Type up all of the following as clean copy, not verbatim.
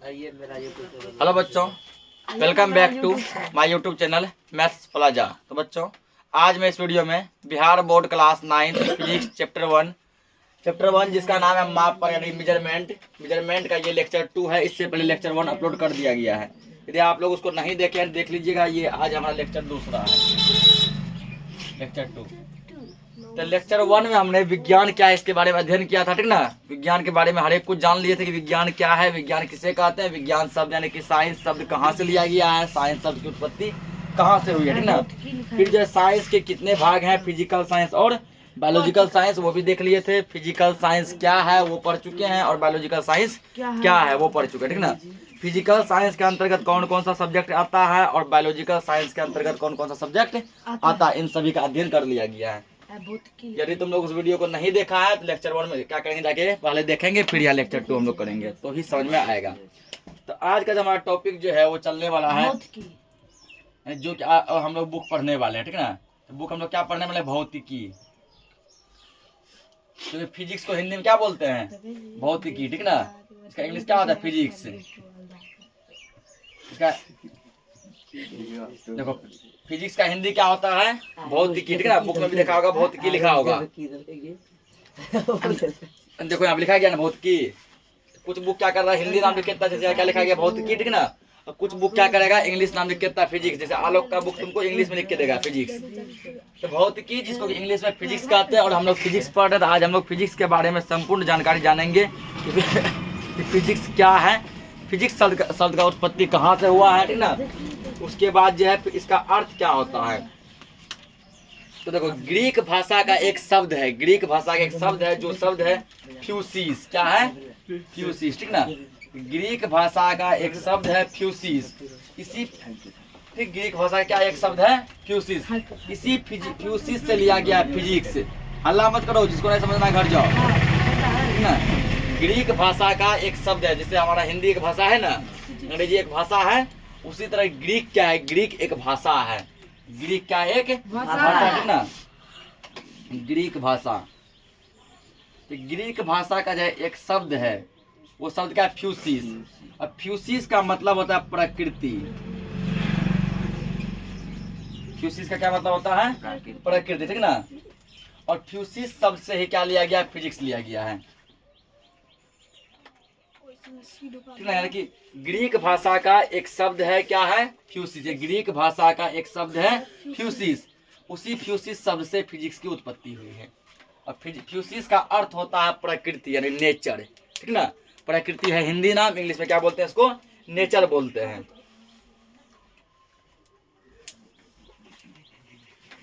Hello बच्चों, welcome back to my YouTube channel maths plaza. तो बच्चों, आज मैं इस वीडियो में Bihar board class 9 physics chapter 1 जिसका नाम है माप पर यानी मेजरमेंट का ये लेक्चर 2 है। इससे पहले लेक्चर 1 अपलोड कर दिया गया है। यदि आप लोग उसको नहीं देखे हैं देख लीजिएगा। ये आज हमारा लेक्चर दूसरा है, लेक्चर 2। तो लेक्चर 1 में हमने विज्ञान क्या है इसके बारे में अध्ययन किया था, ठीक ना। विज्ञान के बारे में हर एक कुछ जान लिए थे कि विज्ञान क्या है, विज्ञान किसे कहते हैं। विज्ञान शब्द यानी कि साइंस शब्द कहाँ से लिया गया है, साइंस शब्द की उत्पत्ति कहाँ से हुई है, ठीक ना। फिर जो साइंस के कितने भाग हैं, फिजिकल साइंस और बायोलॉजिकल साइंस, वो भी देख लिए थे। फिजिकल साइंस क्या है वो पढ़ चुके हैं, और बायोलॉजिकल साइंस क्या है वो पढ़ चुके हैं, ठीक ना। फिजिकल साइंस के अंतर्गत कौन कौन सा सब्जेक्ट आता है और बायोलॉजिकल साइंस के अंतर्गत कौन कौन सा सब्जेक्ट आता है, इन सभी का अध्ययन कर लिया गया है। यदि तुम लोग उस वीडियो को नहीं देखा है तो लेक्चर 1 में क्या करेंगे, जाके पहले देखेंगे, फिर यह लेक्चर 2 हम लोग करेंगे तो ही समझ में आएगा। तो आज का जो हमारा टॉपिक जो है वो चलने वाला है, जो कि हम लोग बुक पढ़ने वाले हैं, ठीक ना। तो बुक हम लोग क्या पढ़ने वाले, भौतिकी। तो फिजिक्स को हिंदी में क्या बोलते हैं, भौतिकी, ठीक ना। इसका इंग्लिश क्या होता है, फिजिक्स। इसका देखो, फिजिक्स का हिंदी क्या होता है, भौतिकी, ठीक है ना। बुक में भी लिखा होगा भौतिकी लिखा होगा। देखो यहाँ लिखा गया ना भौतिकी। कुछ बुक क्या कर रहा है, हिंदी नाम लिख के जैसे क्या लिखा गया भौतिकी, ठीक ना। और कुछ बुक क्या करेगा, इंग्लिश नाम लिख के फिजिक्स। जैसे आलोक का बुक तुमको इंग्लिश में लिख के देगा फिजिक्स। तो भौतिकी जिसको इंग्लिश में फिजिक्स कहते हैं, और हम लोग फिजिक्स पढ़ रहे हैं। तो आज हम लोग फिजिक्स के बारे में संपूर्ण जानकारी जानेंगे कि फिजिक्स क्या है, फिजिक्स शब्द का उत्पत्ति कहाँ से हुआ है, ठीक ना। उसके बाद जो है इसका अर्थ क्या होता है। तो देखो, ग्रीक भाषा का एक शब्द है, ग्रीक भाषा का एक शब्द है, जो शब्द है फ्यूसिस। क्या है, फ्यूसिस, ठीक ना। ग्रीक भाषा का एक शब्द है फ्यूसिस। इसी ग्रीक भाषा का क्या एक शब्द है, फ्यूसिस। इसी फ्यूसिस से लिया गया फिजिक्स। हल्ला मत करो, जिसको नहीं समझना घर जाओ, ठीक ना। ग्रीक भाषा का एक शब्द है, जैसे हमारा हिंदी एक भाषा है ना, अंग्रेजी एक भाषा है, उसी तरह ग्रीक क्या है, ग्रीक एक भाषा है। ग्रीक क्या एक भाषा है ना, ग्रीक भाषा। तो ग्रीक भाषा का जो एक शब्द है वो शब्द क्या है, फ्यूसिस। और फ्यूसिस का मतलब होता है प्रकृति। फ्यूसिस का क्या मतलब होता है, प्रकृति, ठीक ना। और फ्यूसिस शब्द से ही क्या लिया गया, फिजिक्स लिया गया है, ठीक ना। यानी कि ग्रीक भाषा का एक शब्द है क्या है, फ्यूसिस। ग्रीक भाषा का एक शब्द है फ्यूसिस। उसी फ्यूसिस शब्द से फिजिक्स की उत्पत्ति हुई है। और फ्यूसिस का अर्थ होता है प्रकृति यानी नेचर, ठीक ना। प्रकृति है हिंदी नाम, इंग्लिश में क्या बोलते हैं इसको, नेचर बोलते हैं।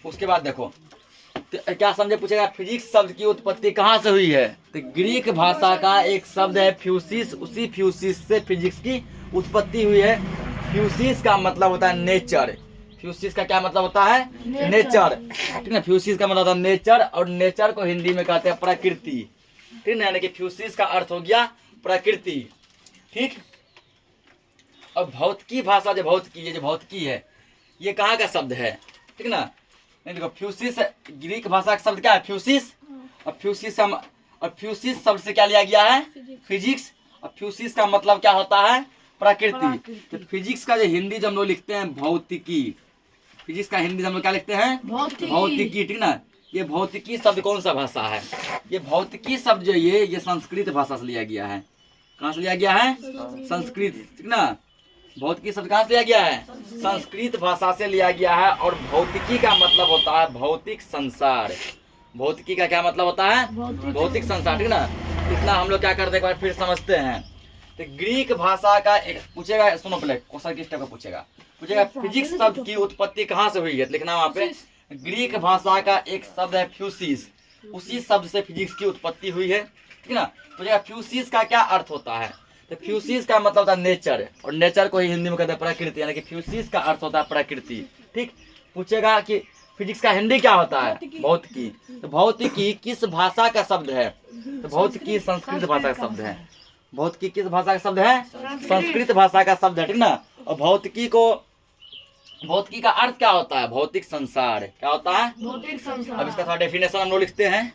उसके बाद देखो, तो क्या समझे पूछेगा, फिजिक्स शब्द की उत्पत्ति कहाँ से हुई है। तो ग्रीक भाषा का एक शब्द है फ्यूसिस, उसी फ्यूसिस से फिजिक्स की उत्पत्ति हुई है। फ्यूसिस का मतलब होता है नेचर। फ्यूसिस का क्या मतलब होता है, नेचर, ठीक ना। फ्यूसिस का मतलब होता है नेचर, और नेचर को हिंदी में कहते हैं प्रकृति, ठीक ना। यानी कि फ्यूसिस का अर्थ हो गया प्रकृति, ठीक। और भौतिकी भाषा जो भौतिकी है ये कहाँ का शब्द है, ठीक ना। देखो, फ्यूसिस ग्रीक भाषा का शब्द क्या है, फ्यूसिस। और फ्यूसिस शब्द से क्या लिया गया है, फिजिक्स। और फ्यूसिस का मतलब क्या होता है, प्रकृति। तो फिजिक्स का जो हिंदी जो हम लोग लिखते हैं भौतिकी, फिजिक्स का हिंदी हम लोग क्या लिखते हैं, भौतिकी, ठीक ना। ये भौतिकी शब्द कौन सा भाषा है, ये भौतिकी शब्द जो ये संस्कृत भाषा से लिया गया है। कहाँ से लिया गया है, संस्कृत, ठीक ना। भौतिकी शब्द कहाँ से लिया गया है, संस्कृत भाषा से लिया गया है। और भौतिकी का मतलब होता है भौतिक संसार। भौतिकी का क्या मतलब होता है, भौतिक संसार, ठीक ना। इतना हम लोग क्या करते हैं एक बार फिर समझते हैं। तो ग्रीक भाषा का एक पूछेगा, सुनो पहले क्वेश्चन किस टाइप का पूछेगा फिजिक्स शब्द की उत्पत्ति कहाँ से हुई है, लिखना वहाँ पे। ग्रीक भाषा का एक शब्द है फ्यूसिस, उसी शब्द से फिजिक्स की उत्पत्ति हुई है, ठीक ना। पूछेगा फ्यूसिस का क्या अर्थ होता है। तो फ्यूसिस का मतलब होता है नेचर, और नेचर को ही हिंदी में कहते हैं प्रकृति, यानी कि फ्यूसिस का अर्थ होता है प्रकृति, ठीक। पूछेगा कि फिजिक्स का हिंदी क्या होता है, भौतिकी। तो भौतिकी किस भाषा का शब्द है, तो भौतिकी संस्कृत भाषा का शब्द है। भौतिकी किस भाषा का शब्द है, संस्कृत भाषा का शब्द है, ठीक ना। और भौतिकी का अर्थ क्या होता है, भौतिक संसार, क्या होता है, भौतिक संसार। अब इसका थोड़ा डेफिनेशन हम लोग लिखते हैं।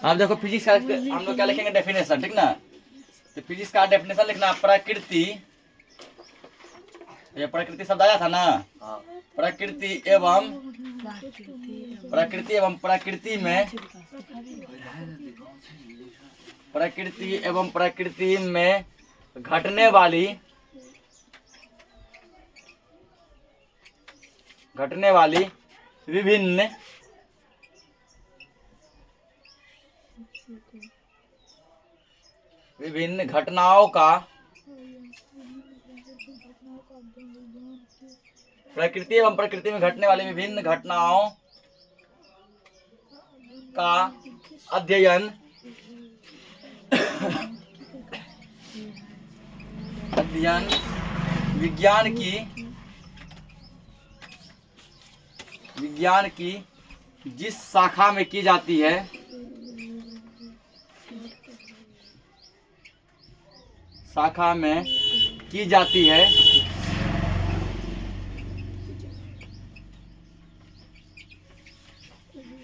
आप देखो फिजिक्स का हम लोग क्या लिखेंगे, डेफिनेशन, ठीक ना। तो फिजिक्स का डेफिनेशन लिखना, प्रकृति, ये प्रकृति शब्द आया था ना, प्रकृति एवं प्रकृति में घटने वाली विभिन्न घटनाओं का प्रकृति एवं प्रकृति में घटने वाली विभिन्न घटनाओं का अध्ययन विज्ञान की जिस शाखा में की जाती है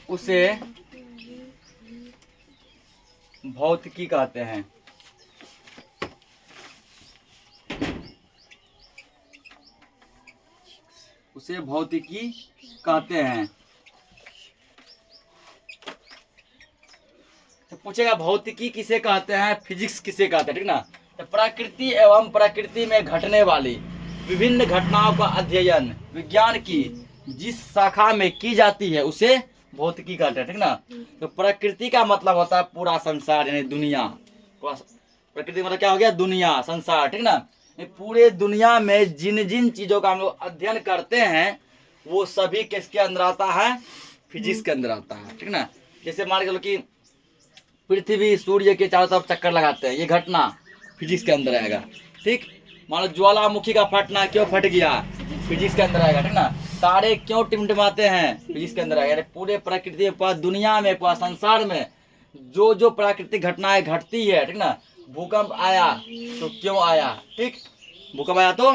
उसे भौतिकी कहते हैं। तो पूछेगा भौतिकी किसे कहते हैं, फिजिक्स किसे कहते हैं, ठीक ना। तो प्रकृति एवं प्रकृति में घटने वाली विभिन्न घटनाओं का अध्ययन विज्ञान की जिस शाखा में की जाती है उसे भौतिकी कहते हैं, ठीक ना। तो प्रकृति का मतलब होता है पूरा संसार यानी दुनिया। प्रकृति मतलब क्या हो गया, दुनिया, संसार, ठीक ना। पूरे दुनिया में जिन जिन चीजों का हम लोग अध्ययन करते हैं वो सभी किसके अंदर आता है, फिजिक्स के अंदर आता है, ठीक ना। जैसे मान के चलो कि पृथ्वी सूर्य के चारों तरफ चक्कर लगाते हैं, ये घटना फिजिक्स के अंदर आएगा, ठीक। मान लो ज्वालामुखी का फटना क्यों फट गया, फिजिक्स के अंदर आएगा, ठीक ना। तारे क्यों टिमटिमाते हैं, फिजिक्स के अंदर आएगा। पूरे प्रकृति पूरा दुनिया में पूरा संसार में जो जो प्राकृतिक घटनाएं घटती है, ठीक ना। भूकंप आया तो क्यों आया, ठीक, भूकंप आया तो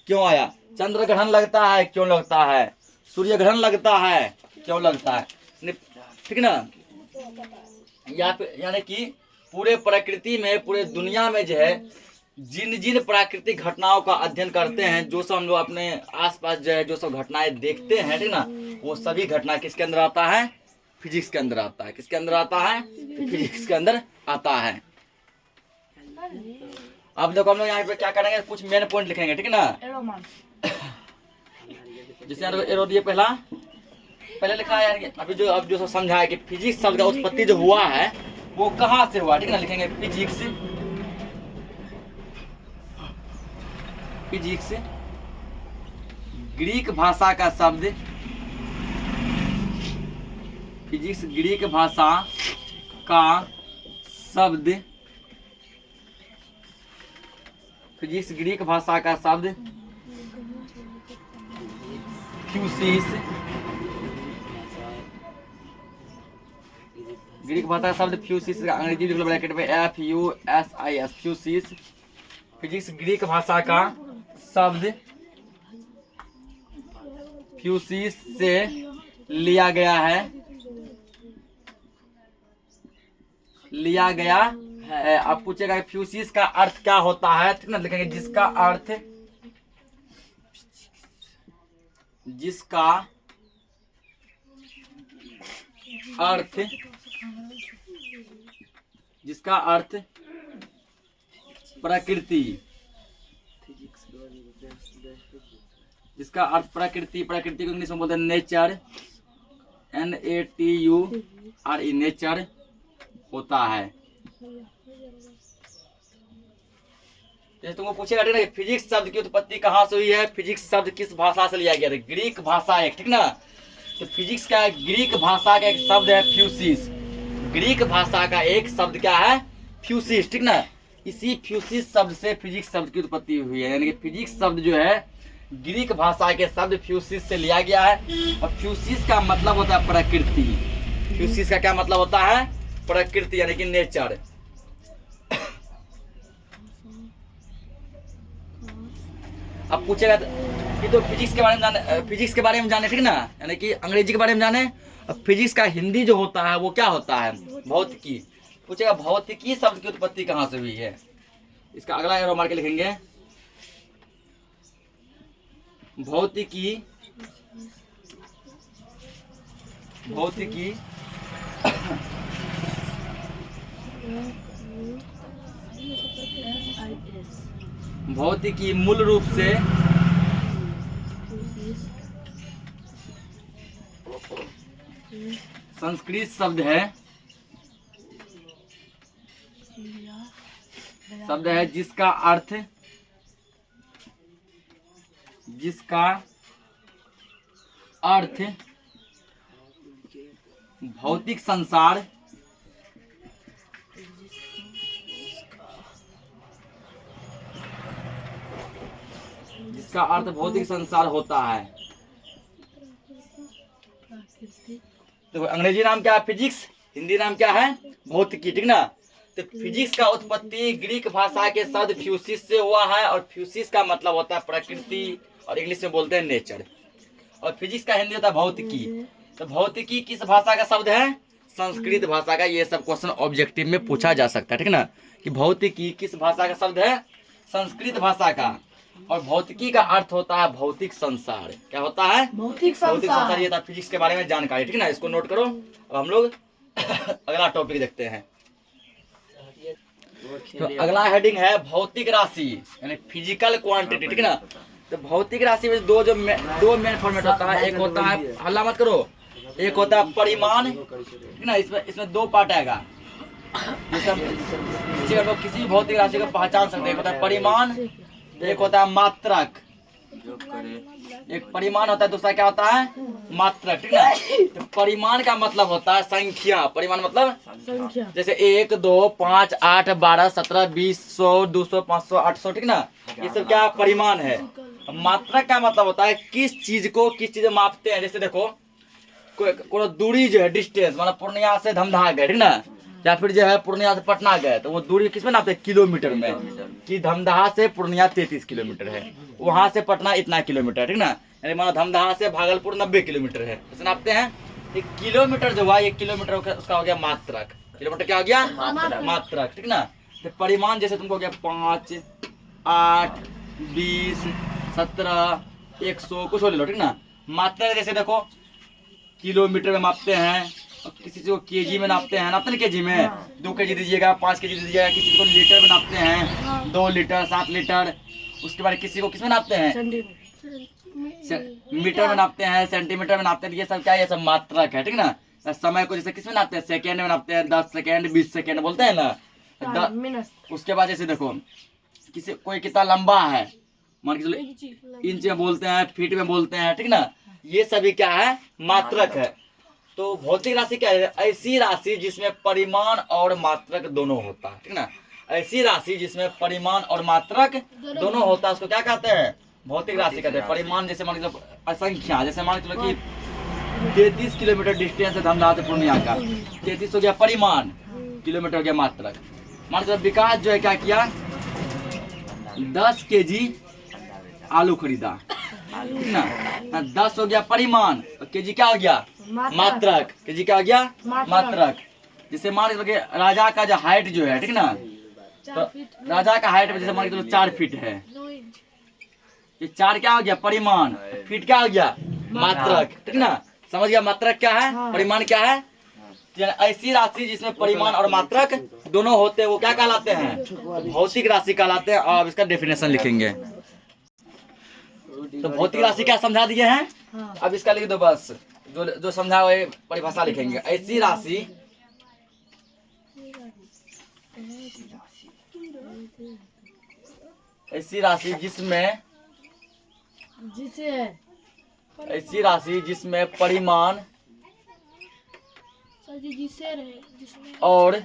क्यों आया। चंद्र ग्रहण लगता है क्यों लगता है, सूर्य ग्रहण लगता है क्यों लगता है, ठीक ना। यानी कि पूरे प्रकृति में पूरे दुनिया में जो है जिन जिन प्राकृतिक घटनाओं का अध्ययन करते हैं, जो सब हम लोग अपने आसपास जो है जो सब घटनाएं देखते हैं, ठीक ना, वो सभी घटना किसके अंदर आता है, फिजिक्स के अंदर आता है। किसके अंदर आता है, फिजिक्स के अंदर आता है। अब देखो हम लोग यहाँ पे क्या करेंगे, कुछ मेन पॉइंट लिखेंगे, ठीक है ना। जैसे एरो दिए पहले लिखा है यार, अब जो सब समझा है कि फिजिक्स शब्द का उत्पत्ति जो हुआ है वो कहाँ से हुआ, ठीक है ना। लिखेंगे फिजिक्स ग्रीक भाषा का शब्द, फिजिक्स ग्रीक भाषा का शब्द, फिजिक्स ग्रीक भाषा का शब्द फ्यूसिस, ग्रीक भाषा का शब्द फ्यूसिस का अंग्रेजी लिख लो ब्रैकेट में FUSIS, फ्यूसिस। फिजिक्स ग्रीक भाषा का शब्द फ्यूसिस से लिया गया है, अब पूछेगा फ्यूसिस का अर्थ क्या होता है, ठीक ना। लिखेंगे जिसका अर्थ प्रकृति, जिसका अर्थ प्रकृति को इंग्लिश में बोलते हैं नेचर, NATURE, नेचर होता है। जैसे तुमको पूछेगा ठीक है फिजिक्स शब्द की उत्पत्ति कहाँ से हुई है, फिजिक्स शब्द किस भाषा से लिया गया है, ग्रीक भाषा एक, ठीक ना। तो फिजिक्स का ग्रीक भाषा का एक शब्द है फ्यूसिस, ग्रीक भाषा का एक शब्द क्या है, फ्यूसिस, ठीक ना। इसी फ्यूसिस शब्द से फिजिक्स शब्द की उत्पत्ति हुई है, यानी कि फिजिक्स शब्द जो है ग्रीक भाषा के शब्द फ्यूसिस से लिया गया है। और फ्यूसिस का मतलब होता है प्रकृति, फ्यूसिस का क्या मतलब होता है, प्रकृति यानी कि नेचर। अब पूछेगा कि तो फिजिक्स के बारे में जाने, ठीक ना, यानी कि अंग्रेजी के बारे में जाने। अब फिजिक्स का हिंदी जो होता है वो क्या होता है, भौतिकी। पूछेगा भौतिकी शब्द की उत्पत्ति कहाँ से हुई है, इसका अगला एरो मार के लिखेंगे भौतिकी भौतिकी मूल रूप से संस्कृत शब्द है जिसका अर्थ भौतिक संसार होता है। तो अंग्रेजी नाम क्या है? फिजिक्स। हिंदी नाम क्या है? भौतिकी, ठीक ना। तो फिजिक्स का उत्पत्ति ग्रीक भाषा के शब्द फ्यूसिस से हुआ है, और फ्यूसिस का मतलब होता है प्रकृति, और इंग्लिश में बोलते हैं नेचर, और फिजिक्स का हिंदी होता है भौतिकी। तो भौतिकी किस भाषा का शब्द है? संस्कृत भाषा का। ये सब क्वेश्चन ऑब्जेक्टिव में पूछा जा सकता है, ठीक ना, कि भौतिकी किस भाषा का शब्द है? संस्कृत भाषा का। और भौतिकी का अर्थ होता है भौतिक संसार। क्या होता है? भौतिक संसार। ये था फिजिक्स के बारे में जानकारी, ठीक ना। इसको नोट करो। अब हम लोग अगला टॉपिक देखते हैं। तो अगला हेडिंग है भौतिक राशि, यानी फिजिकल क्वांटिटी, ठीक ना। तो भौतिक राशि में दो मेन फॉर्मेट होता है। एक होता है, हल्ला मत करो, एक होता है परिमाण, ठीक ना। इसमें दो पार्ट आएगा जिससे हम लोग किसी भौतिक राशि को पहचान सकते हैं। एक होता है परिमाण, एक होता है मात्रक। एक परिमाण होता है, दूसरा क्या होता है? मात्रक, ठीक ना। तो परिमाण का मतलब होता है संख्या। परिमाण मतलब संख्या, जैसे 1, 2, 5, 8, 12, 17, 20, 100, 200, 500, 800, ठीक ना। ये सब क्या परिमाण है। मात्रक का मतलब होता है किस चीज में मापते हैं। जैसे देखो, कोई दूरी जो है, डिस्टेंस, मतलब पूर्णिया से धमधा गए, ठीक ना, या फिर जो है पूर्णिया से पटना गए, तो वो दूरी किस में नापते हैं? किलोमीटर में। कि धमदाहा से पूर्णिया 33 किलोमीटर है, वहां से पटना इतना किलोमीटर, ठीक ना। यानी मानो धमदाहा से भागलपुर 90 किलोमीटर है, ऐसे नापते हैं। एक किलोमीटर जो हुआ, 1 किलोमीटर उसका हो गया मात्रक। किलोमीटर क्या हो गया? मात्रक, ठीक ना। तो परिमाण जैसे तुमको हो गया 5, 8, 20, 17, 100, कुछ हो ले लो, ठीक ना। मात्रक जैसे देखो, किलोमीटर में मापते हैं, किसी को केजी में नापते हैं, नापते हैं केजी में। 2 केजी दीजिएगा, 5 केजी दीजिएगा। किसी को लीटर में नापते हैं, 2 लीटर, 7 लीटर। उसके बाद किसी को किस में नापते हैं? मीटर में नापते हैं, सेंटीमीटर में नापते हैं। ये सब क्या है? ये सब मात्रक है, ठीक ना। समय को जैसे किस में नापते हैं? सेकेंड में नापते हैं, 10 सेकेंड, 20 सेकेंड बोलते हैं ना। उसके बाद जैसे देखो, कोई कितना लंबा है, मान के चलो इंच में बोलते हैं, फीट में बोलते हैं, ठीक ना। ये सभी क्या है? मात्रक है। तो भौतिक राशि क्या है? ऐसी राशि जिसमें परिमाण और मात्रक दोनों होता है, ठीक ना। ऐसी राशि जिसमें परिमाण और मात्रक दोनों होता है, उसको क्या कहते हैं? भौतिक राशि कहते हैं। परिमाण जैसे मान के चलो असंख्या, जैसे मान के चलो कि 33 किलोमीटर डिस्टेंस है धमदाहा से पूर्णिया का, 33 हो गया परिमाण, किलोमीटर हो गया मात्रक। मान के चलो विकास जो है क्या किया? 10 केजी आलू खरीदा, ठीक ना। 10 हो गया परिमाण, और केजी क्या हो गया? मात्रक। केजी क्या हो गया? मात्रक। जैसे मान के राजा का जो हाइट जो है, ठीक ना, तो राजा का हाइट जैसे मान के चलो 4 फीट है, ये 4 क्या हो गया? परिमाण। फीट क्या हो गया? मात्रक, ठीक ना। समझ गया मात्रक क्या है? परिमाण क्या है? ऐसी राशि जिसमें परिमाण और मात्रक दोनों होते हैं, वो क्या कहलाते हैं? भौतिक राशि कहलाते हैं। और इसका डेफिनेशन लिखेंगे। तो भौतिक राशि क्या समझा दिए हैं, अब इसका लिख दो बस। जो समझा हुआ परिभाषा लिखेंगे। ऐसी राशि जिसमें परिमाण और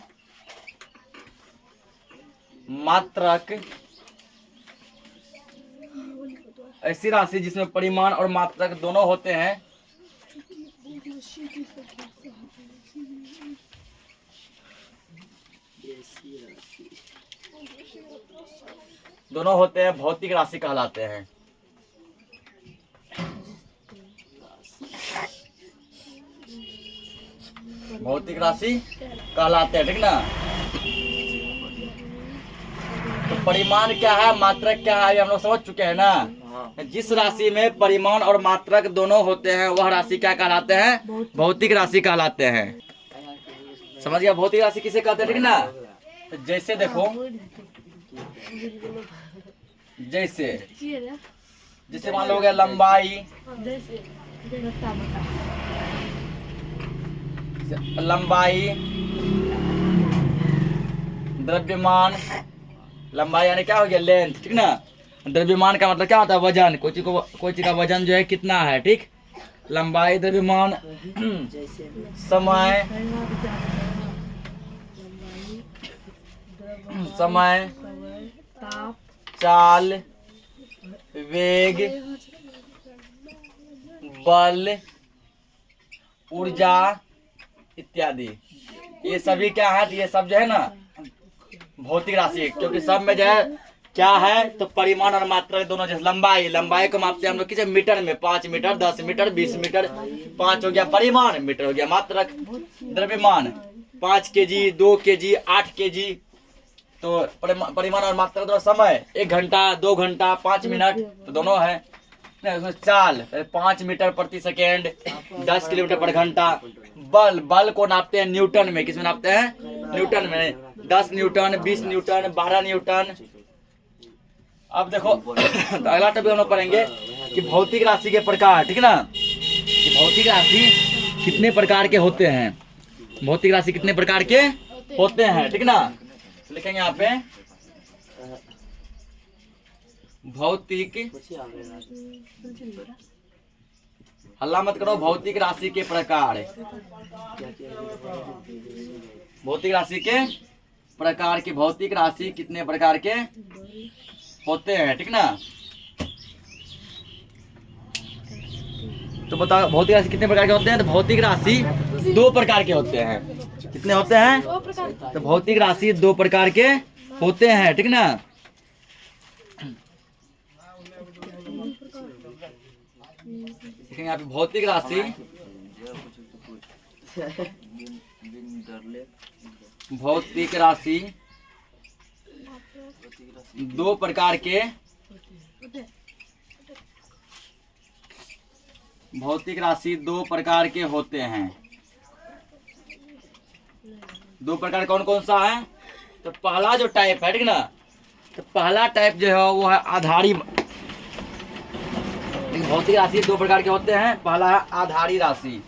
मात्रक, ऐसी राशि जिसमें परिमाण और मात्रक दोनों होते हैं, भौतिक राशि कहलाते हैं। भौतिक राशि कहलाते हैं, ठीक ना। तो परिमाण क्या है, मात्रक क्या है, ये हम लोग समझ चुके हैं ना। जिस राशि में परिमाण और मात्रक दोनों होते हैं वह राशि क्या कहलाते हैं, भौतिक राशि कहलाते हैं। समझ गया, भौतिक राशि किसे कहते हैं, ठीक ना। तो जैसे देखो, जैसे मान लो हो गया लंबाई, द्रव्यमान, लंबाई यानी क्या हो गया, लेंथ, ठीक ना। द्रव्यमान का मतलब क्या होता है, वजन। कोई चीज का वजन जो है कितना है, ठीक। लंबाई, द्रव्यमान, समय, चाल, वेग, बल, ऊर्जा इत्यादि, ये सभी क्या है, ये सब जो है ना भौतिक राशि। क्योंकि सब में जो है क्या है, तो परिमाण और मात्रा दोनों। जैसे लंबाई को मापते हैं हम लोग किसे, मीटर में। 5 मीटर, 10 मीटर, 20 मीटर। 5 हो गया परिमाण, मीटर हो गया मात्रक। द्रव्यमान 5 केजी, 2 केजी, 8 केजी। तो परिमाण और मात्रा दोनों। समय 1 घंटा, 2 घंटा, 5 मिनट, तो दोनों है। उसमें चाल 5 मीटर प्रति सेकेंड, 10 किलोमीटर पर घंटा। बल को नापते हैं न्यूटन में। किसमें नापते हैं, न्यूटन में। 10 न्यूटन, 20 न्यूटन, 12 न्यूटन। अब देखो तो अगला टॉपिक हम लोग पढ़ेंगे कि भौतिक राशि के प्रकार, ठीक ना। कि भौतिक राशि कितने प्रकार के होते हैं, भौतिक राशि कितने प्रकार के होते हैं, ठीक ना। लिखेंगे यहाँ पे भौतिक, हल्ला मत करो, भौतिक राशि के प्रकार। भौतिक राशि के प्रकार की, भौतिक राशि कितने प्रकार के होते हैं, ठीक ना। तो बताओ भौतिक राशि कितने प्रकार के होते हैं। तो भौतिक राशि 2 प्रकार के होते हैं। कितने होते हैं, तो भौतिक राशि 2 प्रकार के होते हैं, ठीक ना। देखेंगे यहाँ पे भौतिक राशि, भौतिक राशि 2 प्रकार के, भौतिक राशि 2 प्रकार के होते हैं। 2 प्रकार कौन कौन सा है, तो पहला जो टाइप है, ठीक ना। तो पहला टाइप जो है वो है आधारी। भौतिक राशि 2 प्रकार के होते हैं। पहला है आधारी राशि,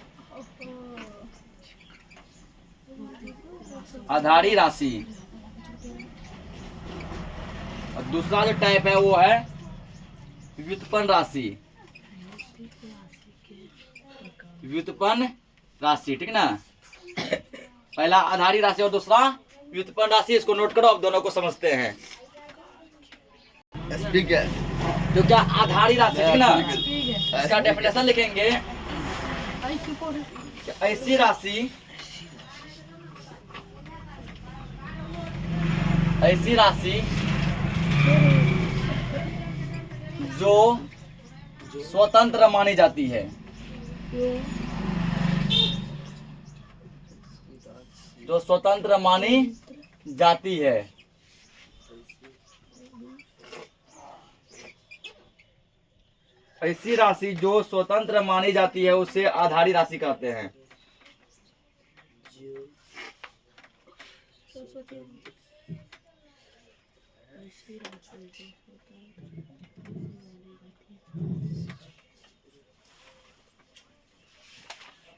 आधारी राशि। और दूसरा जो टाइप है वो है व्युत्पन्न राशि, व्युत्पन्न राशि, ठीक ना। पहला आधारी राशि और दूसरा व्युत्पन्न राशि। इसको नोट करो, अब दोनों को समझते हैं। तो क्या आधारी राशि, ठीक ना, इसका डेफिनेशन लिखेंगे। ऐसी राशि, ऐसी राशि जो स्वतंत्र मानी जाती है, जो स्वतंत्र मानी जाती है। ऐसी राशि जो स्वतंत्र मानी जाती है उसे आधारी राशि कहते हैं।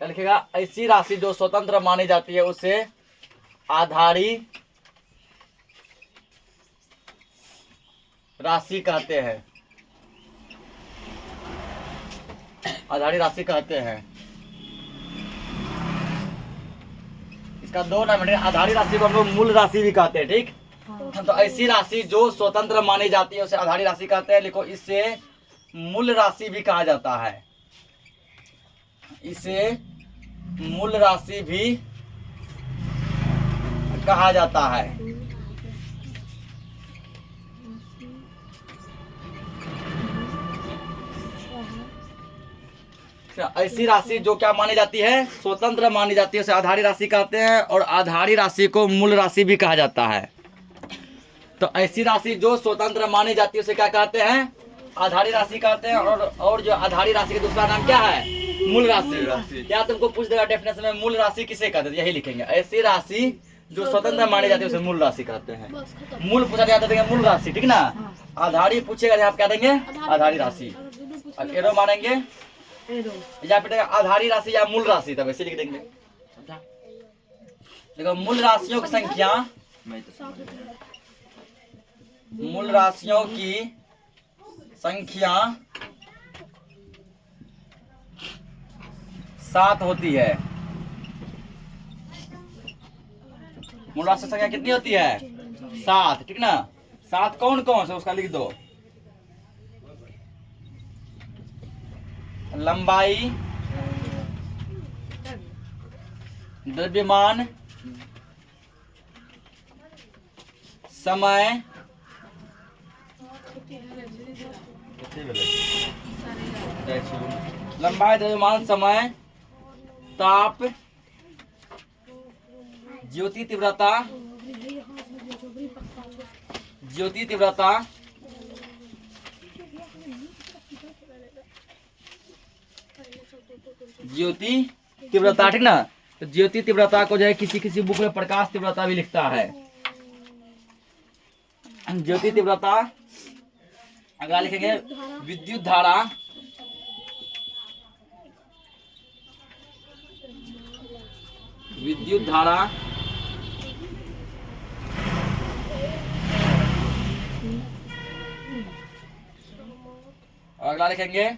क्या लिखेगा, ऐसी राशि जो स्वतंत्र मानी जाती है उसे आधारी राशि कहते हैं, आधारी राशि कहते हैं। इसका 2 नाम है। आधारी राशि को हम लोग मूल राशि भी कहते हैं, ठीक। तो ऐसी राशि जो स्वतंत्र मानी जाती है उसे आधारी राशि कहते हैं। लिखो, इसे मूल राशि भी कहा जाता है, इसे मूल राशि भी कहा जाता है। ऐसी राशि जो क्या मानी जाती है, स्वतंत्र मानी जाती है, उसे आधारी राशि कहते हैं। और आधारी राशि को मूल राशि भी कहा जाता है। तो ऐसी राशि जो स्वतंत्र मानी जाती है उसे क्या कहते हैं? आधारी राशि कहते हैं। और जो आधारी राशि का दूसरा नाम क्या है? मूल राशि। क्या तुमको पूछ देगा डेफिनेशन में मूल राशि किसे कहते हैं? यही लिखेंगे, ऐसी राशि जो स्वतंत्र मानी जाती है उसे मूल राशि कहते हैं। मूल पूछा जाता है मूल राशि, ठीक ना। आधारी पूछेगा आप क्या देंगे? आधारी राशि। और एरो मानेंगे या फिर आधारी राशि या मूल राशि, तब ऐसे लिख देंगे। देखो मूल राशियों की संख्या, मूल राशियों की संख्या 7 होती है। मूल राशि संख्या कितनी होती है? 7, ठीक ना। 7 कौन कौन से उसका लिख दो। लंबाई, द्रव्यमान, समय, लंबाई, द्रव्यमान, समय, ताप, ज्योति तीव्रता, ज्योति तीव्रता, ज्योति तीव्रता, ठीक ना। तो ज्योति तीव्रता को जो है किसी किसी बुक में प्रकाश तीव्रता भी लिखता है। ज्योति तीव्रता। अगला लिखेंगे विद्युत धारा, विद्युत धारा, अगला लिखेंगे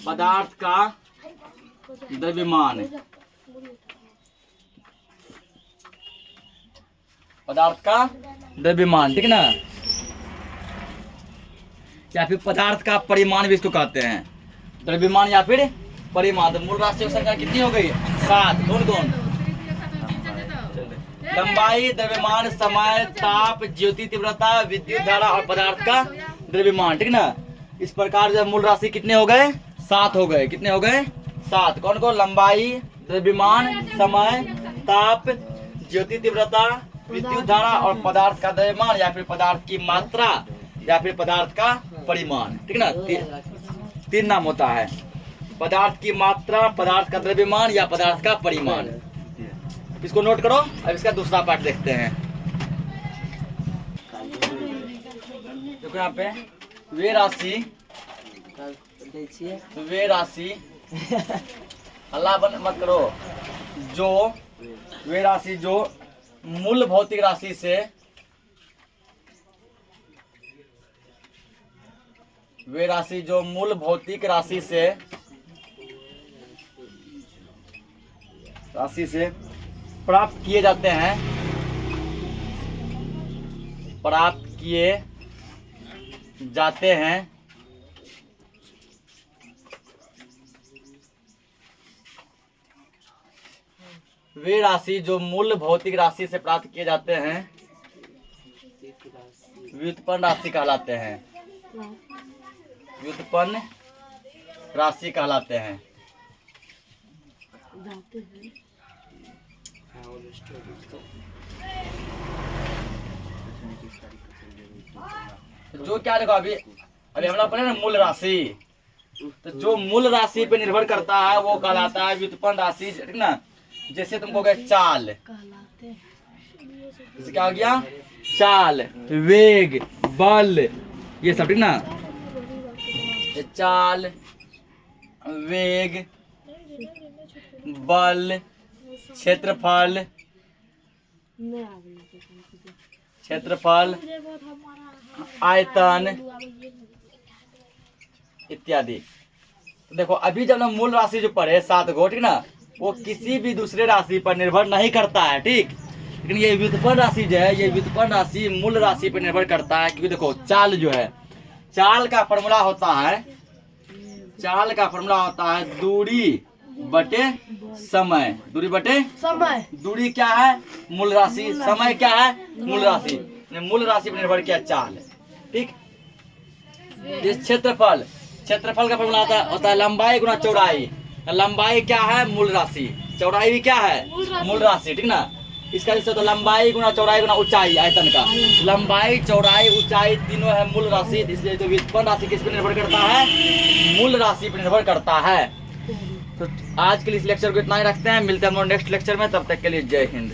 पदार्थ का द्रव्यमान, पदार्थ का द्रव्यमान, ठीक ना। या फिर पदार्थ का परिमाण भी इसको कहते हैं, द्रव्यमान या फिर परिमाण। तो मूल राशि की संख्या कितनी हो गई? 7। कौन कौन? लंबाई, द्रव्यमान, समय, ताप, ज्योति तीव्रता, विद्युत धारा और पदार्थ का द्रव्यमान, ठीक ना। इस प्रकार जो मूल राशि कितने हो गए? 7 हो गए। कितने हो गए? 7। कौन कौन? लंबाई, द्रव्यमान, समय, ताप, ज्योति तीव्रता, विद्युत धारा और पदार्थ का द्रव्यमान या फिर पदार्थ की मात्रा या फिर पदार्थ का परिमाण, ठीक ना। 3 नाम होता है, पदार्थ की मात्रा, पदार्थ का द्रव्यमान या पदार्थ का परिमाण। इसको नोट करो। अब इसका दूसरा पार्ट देखते हैं। देखो यहाँ पे वे राशि, वे राशि अल्लाह बन मत करो, जो वे राशि जो मूल भौतिक राशि से, वे राशि जो मूल भौतिक राशि से प्राप्त किए जाते हैं, प्राप्त किए जाते हैं, वे राशि जो मूल भौतिक राशि से प्राप्त किए जाते हैं व्युत्पन्न राशि कहलाते हैं, व्युत्पन्न राशि कहलाते हैं। जो क्या देखो अभी हम लोग पढ़े ना मूल राशि, तो जो मूल राशि पे निर्भर करता है वो कहलाता है व्युत्पन्न राशि, ठीक ना। जैसे तुमको गया चाल, जैसे क्या हो गया? चाल, वेग, बल, ये सब, ठीक ना। चाल, वेग, बल, क्षेत्रफल, क्षेत्रफल, आयतन इत्यादि। तो देखो अभी जब हम मूल राशि जो पढ़े 7 गो, ठीक ना, वो किसी भी दूसरे राशि पर निर्भर नहीं करता है, ठीक। लेकिन ये व्युत्पन्न राशि जो है, ये व्युत्पन्न राशि मूल राशि पर निर्भर करता है। क्योंकि देखो चाल जो है, चाल का फॉर्मूला होता है, चाल का फॉर्मूला होता है दूरी बटे समय। दूरी बटे समय। दूरी क्या है? मूल राशि। समय क्या है? मूल राशि। मूल राशि पर निर्भर किया चाल, ठीक। क्षेत्रफल, क्षेत्रफल का फॉर्मूला होता है लंबाई गुना चौड़ाई। लंबाई क्या है? मूल राशि। चौड़ाई भी क्या है? मूल राशि, ठीक ना। इसका जैसे तो लंबाई गुना चौड़ाई गुना ऊंचाई आयतन का, लंबाई चौड़ाई ऊंचाई तीनों है मूल राशि, इसलिए जो व्युत्पन्न राशि किस पर निर्भर करता है, मूल राशि पर निर्भर करता है। तो आज के लिए इस लेक्चर को इतना ही रखते हैं, मिलते हैं हम नेक्स्ट लेक्चर में, तब तक के लिए जय हिंद।